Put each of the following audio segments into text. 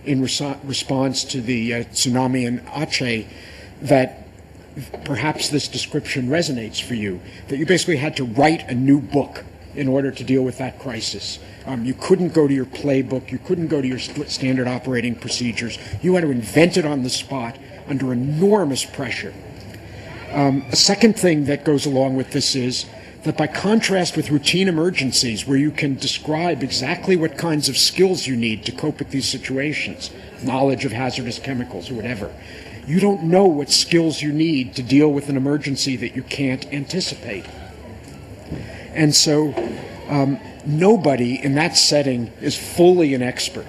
in response to the tsunami in Aceh, that perhaps this description resonates for you, that you basically had to write a new book in order to deal with that crisis. You couldn't go to your playbook, you couldn't go to your standard operating procedures. You had to invent it on the spot under enormous pressure. A second thing that goes along with this is that by contrast with routine emergencies, where you can describe exactly what kinds of skills you need to cope with these situations, knowledge of hazardous chemicals or whatever, you don't know what skills you need to deal with an emergency that you can't anticipate. And so nobody in that setting is fully an expert.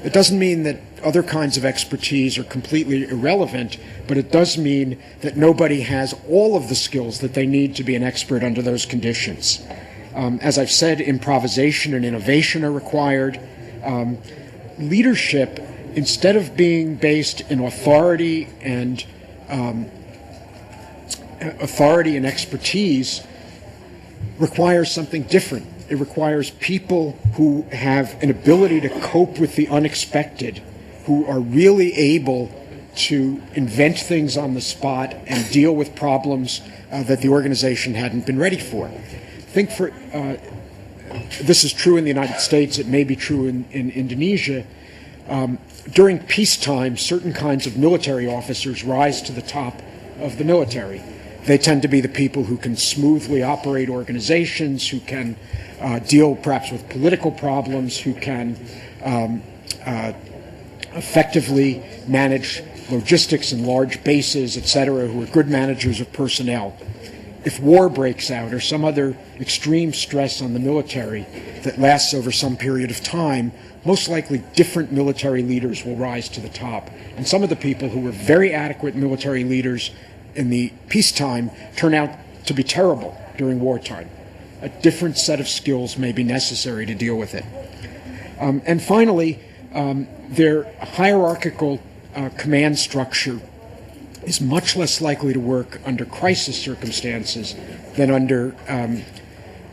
It doesn't mean that other kinds of expertise are completely irrelevant, but it does mean that nobody has all of the skills that they need to be an expert under those conditions. As I've said, improvisation and innovation are required. Leadership, instead of being based in authority and expertise, requires something different. It requires people who have an ability to cope with the unexpected, who are really able to invent things on the spot and deal with problems that the organization hadn't been ready for. This is true in the United States, it may be true in Indonesia. During peacetime, certain kinds of military officers rise to the top of the military. They tend to be the people who can smoothly operate organizations, who can deal perhaps with political problems, who can effectively manage logistics in large bases, etc., who are good managers of personnel. If war breaks out or some other extreme stress on the military that lasts over some period of time, most likely different military leaders will rise to the top. And some of the people who were very adequate military leaders in the peacetime turn out to be terrible during wartime. A different set of skills may be necessary to deal with it. And finally, their hierarchical command structure is much less likely to work under crisis circumstances than under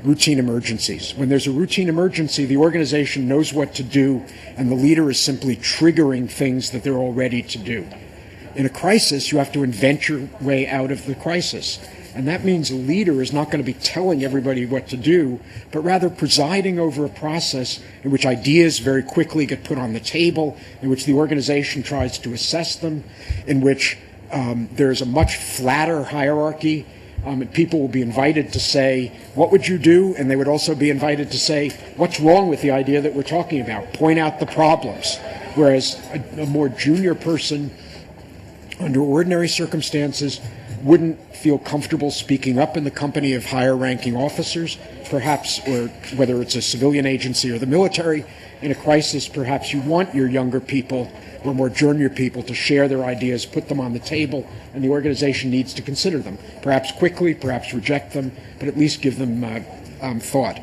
routine emergencies. When there's a routine emergency, the organization knows what to do, and the leader is simply triggering things that they're all ready to do. In a crisis, you have to invent your way out of the crisis. And that means a leader is not going to be telling everybody what to do, but rather presiding over a process in which ideas very quickly get put on the table, in which the organization tries to assess them, in which there's a much flatter hierarchy. And people will be invited to say, what would you do? And they would also be invited to say, what's wrong with the idea that we're talking about? Point out the problems. Whereas a more junior person, under ordinary circumstances, wouldn't feel comfortable speaking up in the company of higher-ranking officers, perhaps, or whether it's a civilian agency or the military. In a crisis, perhaps you want your younger people or more junior people to share their ideas, put them on the table, and the organization needs to consider them. Perhaps quickly, perhaps reject them, but at least give them thought.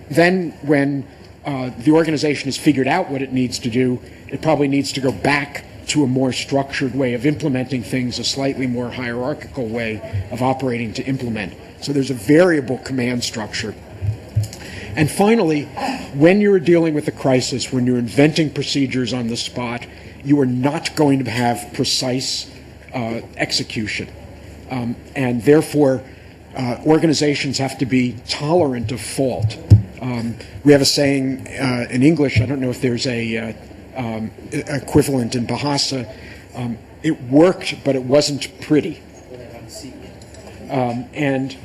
Then, when the organization has figured out what it needs to do, it probably needs to go back to a more structured way of implementing things, a slightly more hierarchical way of operating to implement. So there's a variable command structure. And finally, when you're dealing with a crisis, when you're inventing procedures on the spot, you are not going to have precise execution. And therefore, organizations have to be tolerant of fault. We have a saying in English, I don't know if there's a equivalent in Bahasa, it worked, but it wasn't pretty. And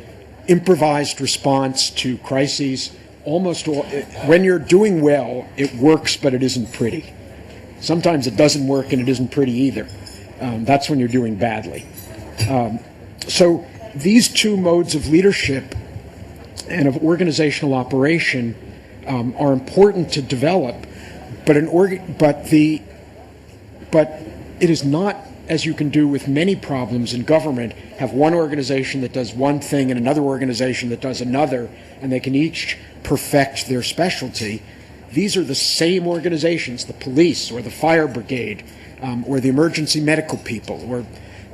improvised response to crises, almost all, when you're doing well, it works, but it isn't pretty. Sometimes it doesn't work and it isn't pretty either. That's when you're doing badly. So these two modes of leadership and of organizational operation are important to develop, but it is not, as you can do with many problems in government, have one organization that does one thing and another organization that does another, and they can each perfect their specialty. These are the same organizations, the police or the fire brigade or the emergency medical people or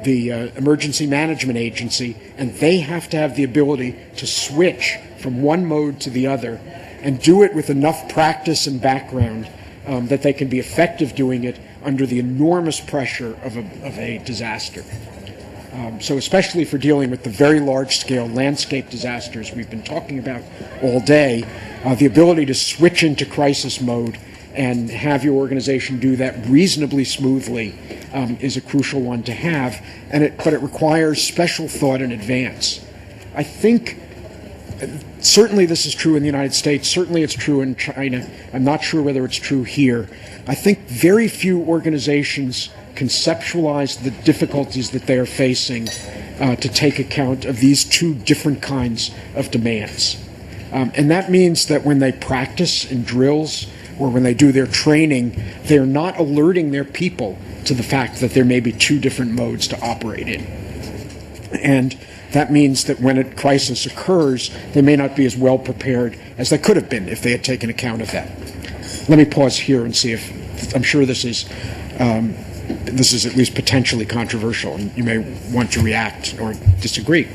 the emergency management agency, and they have to have the ability to switch from one mode to the other and do it with enough practice and background that they can be effective doing it under the enormous pressure of a disaster. So especially for dealing with the very large-scale landscape disasters we've been talking about all day, the ability to switch into crisis mode and have your organization do that reasonably smoothly is a crucial one to have, but it requires special thought in advance. I think certainly this is true in the United States, certainly it's true in China. I'm not sure whether it's true here. I think very few organizations conceptualize the difficulties that they are facing to take account of these two different kinds of demands. And that means that when they practice in drills or when they do their training, they're not alerting their people to the fact that there may be two different modes to operate in. And that means that when a crisis occurs, they may not be as well prepared as they could have been if they had taken account of that. Let me pause here and see if, I'm sure this is at least potentially controversial, and you may want to react or disagree.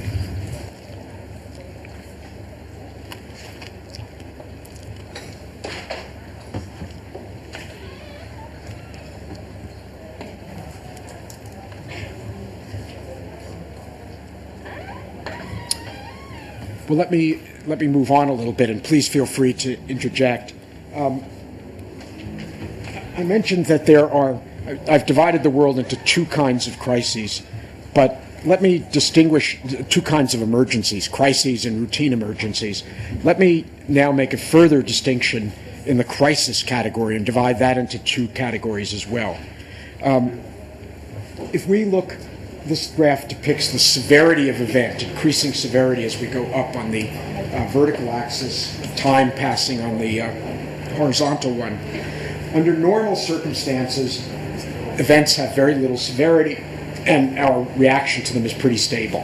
Well, let me move on a little bit, and please feel free to interject. I mentioned that I've divided the world into two kinds of crises, but let me distinguish two kinds of emergencies, crises and routine emergencies. Let me now make a further distinction in the crisis category and divide that into two categories as well. If we look, this graph depicts the severity of event, increasing severity as we go up on the vertical axis, time passing on the horizontal one. Under normal circumstances, events have very little severity, and our reaction to them is pretty stable.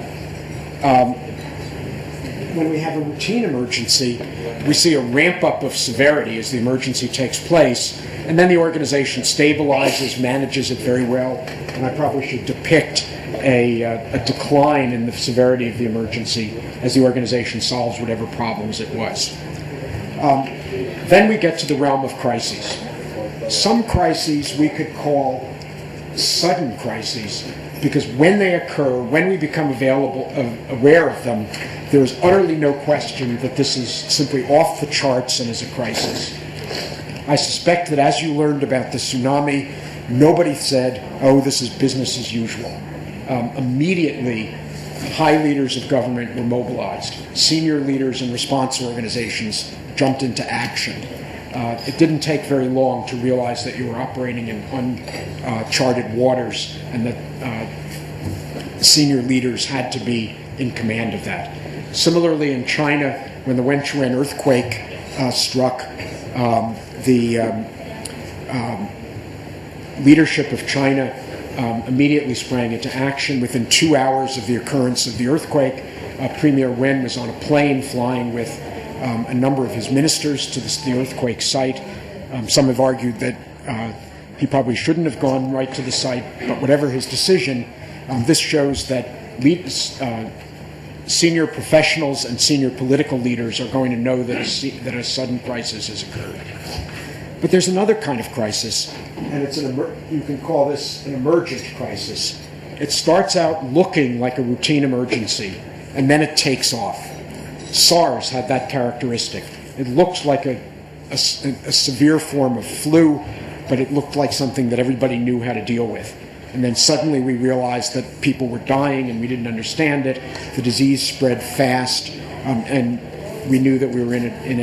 When we have a routine emergency, we see a ramp up of severity as the emergency takes place, and then the organization stabilizes, manages it very well, and I probably should depict a decline in the severity of the emergency as the organization solves whatever problems it was. Then we get to the realm of crises. Some crises we could call sudden crises, because when they occur, when we become aware of them, there is utterly no question that this is simply off the charts and is a crisis. I suspect that as you learned about the tsunami, nobody said, oh, this is business as usual. Immediately, high leaders of government were mobilized. Senior leaders and response organizations jumped into action. It didn't take very long to realize that you were operating in uncharted waters and that senior leaders had to be in command of that. Similarly, in China, when the Wenchuan earthquake struck, the leadership of China immediately sprang into action. Within 2 hours of the occurrence of the earthquake, Premier Wen was on a plane flying with a number of his ministers to the earthquake site. Some have argued that he probably shouldn't have gone right to the site, but whatever his decision, this shows that senior professionals and senior political leaders are going to know that a sudden crisis has occurred. But there's another kind of crisis, and you can call this an emergent crisis. It starts out looking like a routine emergency, and then it takes off. SARS had that characteristic. It looked like a severe form of flu, but it looked like something that everybody knew how to deal with. And then suddenly we realized that people were dying and we didn't understand it. The disease spread fast, and we knew that we were in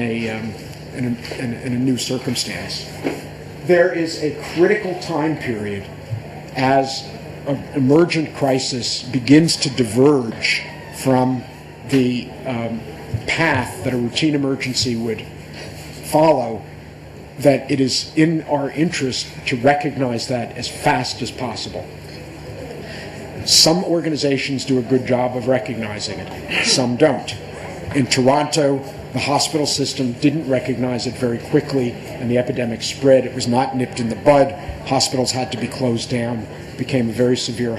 a new circumstance. There is a critical time period as an emergent crisis begins to diverge from the path that a routine emergency would follow, that it is in our interest to recognize that as fast as possible. Some organizations do a good job of recognizing it, some don't. In Toronto, the hospital system didn't recognize it very quickly, and the epidemic spread. It was not nipped in the bud. Hospitals had to be closed down, became a very severe